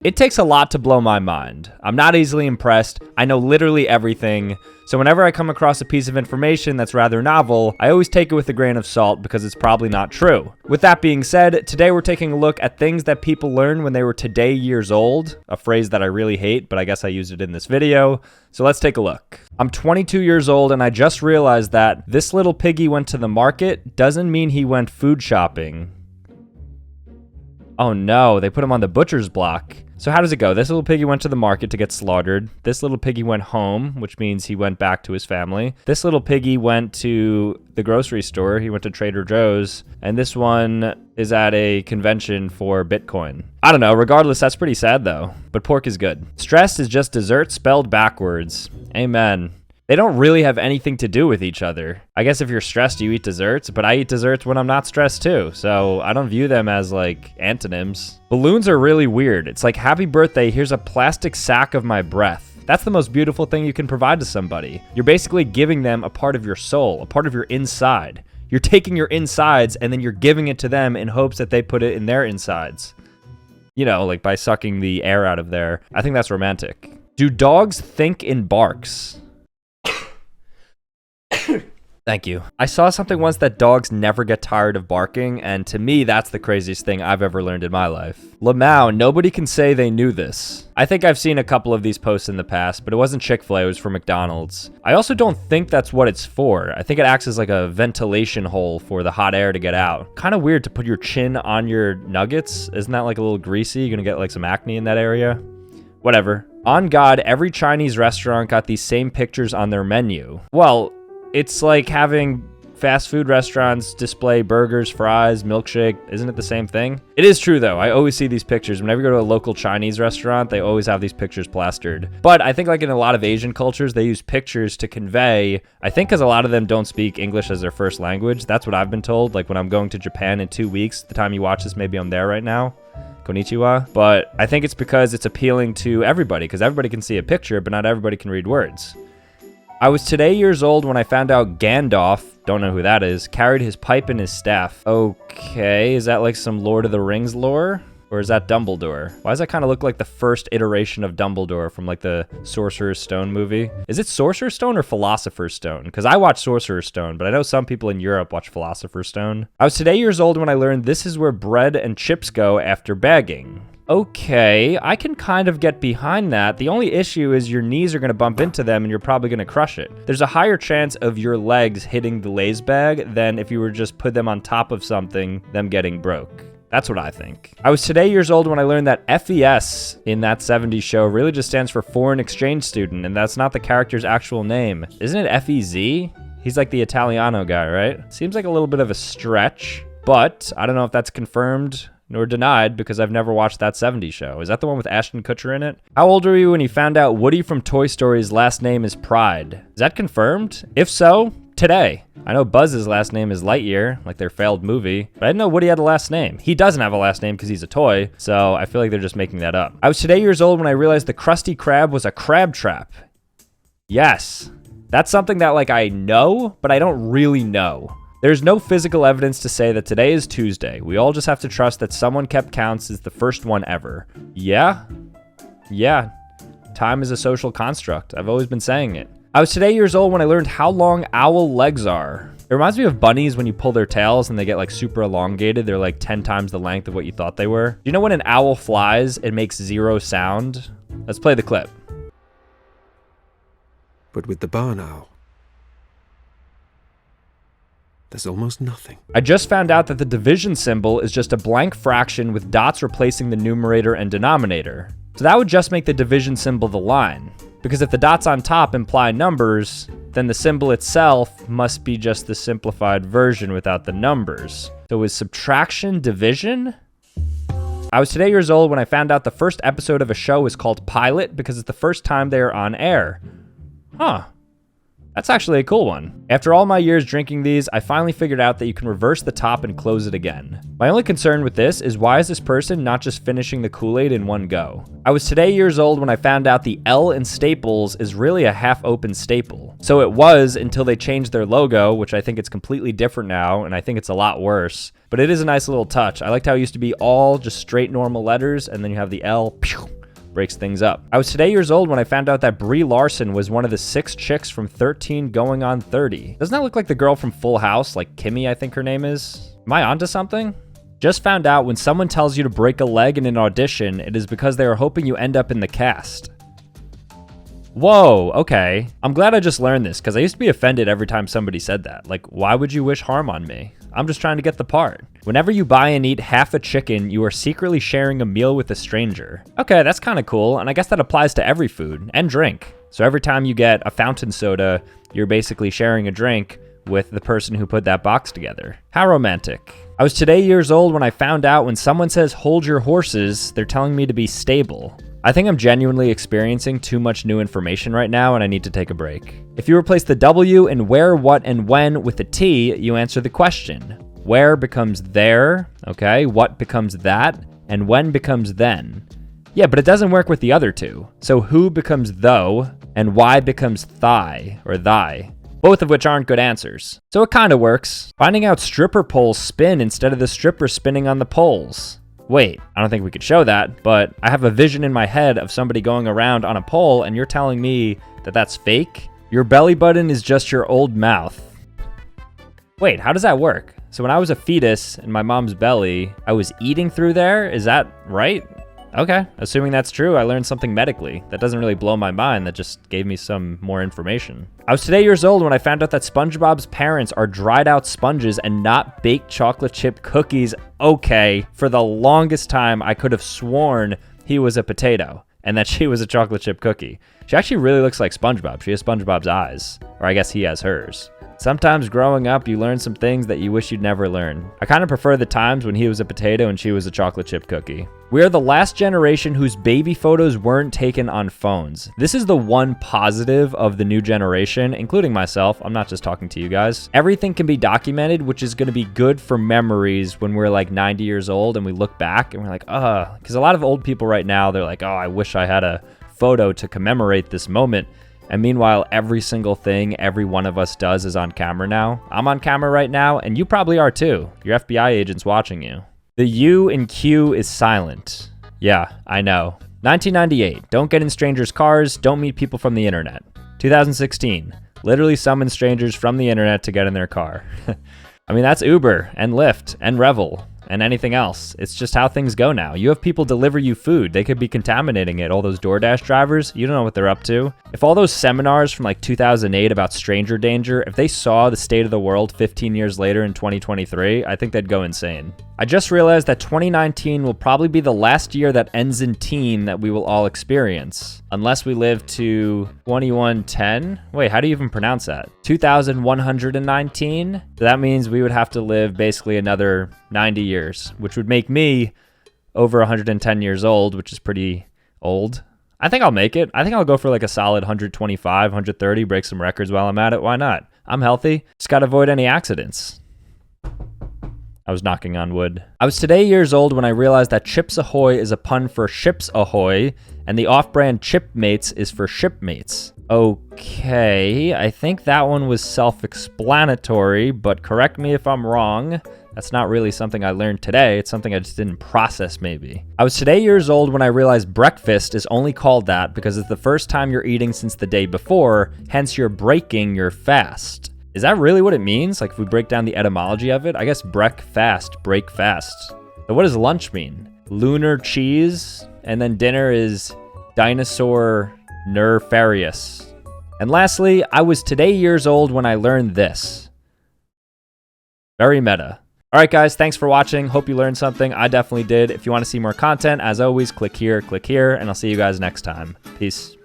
It takes a lot to blow my mind. I'm not easily impressed. I know literally everything. So whenever I come across a piece of information that's rather novel, I always take it with a grain of salt because it's probably not true. With that being said, today we're taking a look at things that people learned when they were today years old, a phrase that I really hate, but I guess I used it in this video. So let's take a look. I'm 22 years old and I just realized that this little piggy went to the market doesn't mean he went food shopping. Oh no, they put him on the butcher's block. So how does it go? This little piggy went to the market to get slaughtered. This little piggy went home, which means he went back to his family. This little piggy went to the grocery store. He went to Trader Joe's. And this one is at a convention for Bitcoin. I don't know. Regardless, that's pretty sad though. But pork is good. Stress is just dessert spelled backwards. Amen. They don't really have anything to do with each other. I guess if you're stressed, you eat desserts, but I eat desserts when I'm not stressed too, so I don't view them as like antonyms. Balloons are really weird. It's like, happy birthday, here's a plastic sack of my breath. That's the most beautiful thing you can provide to somebody. You're basically giving them a part of your soul, a part of your inside. You're taking your insides and then you're giving it to them in hopes that they put it in their insides. You know, like by sucking the air out of there. I think that's romantic. Do dogs think in barks? Thank you. I saw something once that dogs never get tired of barking, and to me, that's the craziest thing I've ever learned in my life. Lamau, nobody can say they knew this. I think I've seen a couple of these posts in the past, but it wasn't Chick-fil-A, it was for McDonald's. I also don't think that's what it's for. I think it acts as like a ventilation hole for the hot air to get out. Kind of weird to put your chin on your nuggets. Isn't that like a little greasy? You're gonna get like some acne in that area? Whatever. On God, every Chinese restaurant got these same pictures on their menu. Well, it's like having fast food restaurants display burgers, fries, milkshake. Isn't it the same thing? It is true though. I always see these pictures. Whenever you go to a local Chinese restaurant, they always have these pictures plastered. But I think like in a lot of Asian cultures, they use pictures to convey, I think because a lot of them don't speak English as their first language. That's what I've been told. Like when I'm going to Japan in 2 weeks, the time you watch this, maybe I'm there right now. Konnichiwa. But I think it's because it's appealing to everybody because everybody can see a picture, but not everybody can read words. I was today years old when I found out Gandalf, don't know who that is, carried his pipe and his staff. Okay, is that like some Lord of the Rings lore? Or is that Dumbledore? Why does that kind of look like the first iteration of Dumbledore from like the Sorcerer's Stone movie? Is it Sorcerer's Stone or Philosopher's Stone? Because I watch Sorcerer's Stone, but I know some people in Europe watch Philosopher's Stone. I was today years old when I learned this is where bread and chips go after bagging. Okay, I can kind of get behind that. The only issue is your knees are going to bump into them and you're probably going to crush it. There's a higher chance of your legs hitting the Lay's bag than if you were just put them on top of something, them getting broke. That's what I think. I was today years old when I learned that FES in that 70s show really just stands for foreign exchange student, and that's not the character's actual name. Isn't it FEZ? He's like the Italiano guy, right? Seems like a little bit of a stretch, but I don't know if that's confirmed nor denied because I've never watched that 70s show. Is that the one with Ashton Kutcher in it? How old were you when you found out Woody from Toy Story's last name is Pride? Is that confirmed? If so, today. I know Buzz's last name is Lightyear, like their failed movie, but I didn't know Woody had a last name. He doesn't have a last name because he's a toy, so I feel like they're just making that up. I was today years old when I realized the Krusty Krab was a crab trap. Yes. That's something that like I know, but I don't really know. There's no physical evidence to say that today is Tuesday. We all just have to trust that someone kept counts as the first one ever. Yeah. Time is a social construct. I've always been saying it. I was today years old when I learned how long owl legs are. It reminds me of bunnies when you pull their tails and they get like super elongated. They're like 10 times the length of what you thought they were. Do you know when an owl flies, it makes zero sound? Let's play the clip. But with the barn owl, there's almost nothing. I just found out that the division symbol is just a blank fraction with dots replacing the numerator and denominator. So that would just make the division symbol the line. Because if the dots on top imply numbers, then the symbol itself must be just the simplified version without the numbers. So is subtraction division? I was today years old when I found out the first episode of a show is called Pilot because it's the first time they are on air. Huh. That's actually a cool one. After all my years drinking these, I finally figured out that you can reverse the top and close it again. My only concern with this is why is this person not just finishing the Kool-Aid in one go? I was today years old when I found out the L in Staples is really a half-open staple. So it was until they changed their logo, which I think it's completely different now, and I think it's a lot worse. But it is a nice little touch. I liked how it used to be all just straight normal letters, and then you have the L, pew, breaks things up. I was today years old when I found out that Brie Larson was one of the 6 chicks from 13 going on 30. Doesn't that look like the girl from Full House, like Kimmy, I think her name is? Am I onto something? Just found out when someone tells you to break a leg in an audition, it is because they are hoping you end up in the cast. Whoa, okay. I'm glad I just learned this, because I used to be offended every time somebody said that. Like, why would you wish harm on me? I'm just trying to get the part. Whenever you buy and eat half a chicken, you are secretly sharing a meal with a stranger. Okay, that's kind of cool, and I guess that applies to every food and drink. So every time you get a fountain soda, you're basically sharing a drink with the person who put that box together. How romantic. I was today years old when I found out when someone says hold your horses, they're telling me to be stable. I think I'm genuinely experiencing too much new information right now and I need to take a break. If you replace the W in where, what, and when with the T, you answer the question. Where becomes there, okay? What becomes that, and when becomes then. Yeah, but it doesn't work with the other two. So who becomes though, and why becomes thigh, or thy. Both of which aren't good answers. So it kinda works. Finding out stripper poles spin instead of the stripper spinning on the poles. Wait, I don't think we could show that, but I have a vision in my head of somebody going around on a pole and you're telling me that that's fake? Your belly button is just your old mouth. Wait, how does that work? So when I was a fetus in my mom's belly, I was eating through there? Is that right? Okay, assuming that's true, I learned something medically. That doesn't really blow my mind, that just gave me some more information. I was today years old when I found out that SpongeBob's parents are dried out sponges and not baked chocolate chip cookies. Okay, for the longest time, I could have sworn he was a potato and that she was a chocolate chip cookie. She actually really looks like SpongeBob. She has SpongeBob's eyes, or I guess he has hers. Sometimes growing up, you learn some things that you wish you'd never learn. I kind of prefer the times when he was a potato and she was a chocolate chip cookie. We are the last generation whose baby photos weren't taken on phones. This is the one positive of the new generation, including myself. I'm not just talking to you guys. Everything can be documented, which is gonna be good for memories when we're like 90 years old and we look back and we're like, because a lot of old people right now, they're like, oh, I wish I had a photo to commemorate this moment. And meanwhile, every single thing every one of us does is on camera now. I'm on camera right now, and you probably are too. Your FBI agent's watching you. The U in Q is silent. Yeah, I know. 1998, don't get in strangers' cars, don't meet people from the internet. 2016, literally summon strangers from the internet to get in their car. I mean, that's Uber and Lyft and Revel and anything else. It's just how things go now. You have people deliver you food. They could be contaminating it. All those DoorDash drivers, you don't know what they're up to. If all those seminars from like 2008 about stranger danger, if they saw the state of the world 15 years later in 2023, I think they'd go insane. I just realized that 2019 will probably be the last year that ends in teen that we will all experience. Unless we live to 2110. Wait, how do you even pronounce that? 2119? So that means we would have to live basically another 90 years, which would make me over 110 years old, which is pretty old. I think I'll make it. I think I'll go for like a solid 125, 130, break some records while I'm at it. Why not? I'm healthy. Just gotta avoid any accidents. I was knocking on wood. I was today years old when I realized that Chips Ahoy is a pun for Ships Ahoy, and the off-brand Chipmates is for shipmates. Okay, I think that one was self-explanatory, but correct me if I'm wrong. That's not really something I learned today. It's something I just didn't process maybe. I was today years old when I realized breakfast is only called that because it's the first time you're eating since the day before, hence you're breaking your fast. Is that really what it means? Like if we break down the etymology of it, I guess break fast. So what does lunch mean? Lunar cheese, and then dinner is dinosaur nefarious. And lastly, I was today years old when I learned this. Very meta. All right, guys, thanks for watching. Hope you learned something. I definitely did. If you want to see more content, as always, click here, and I'll see you guys next time. Peace.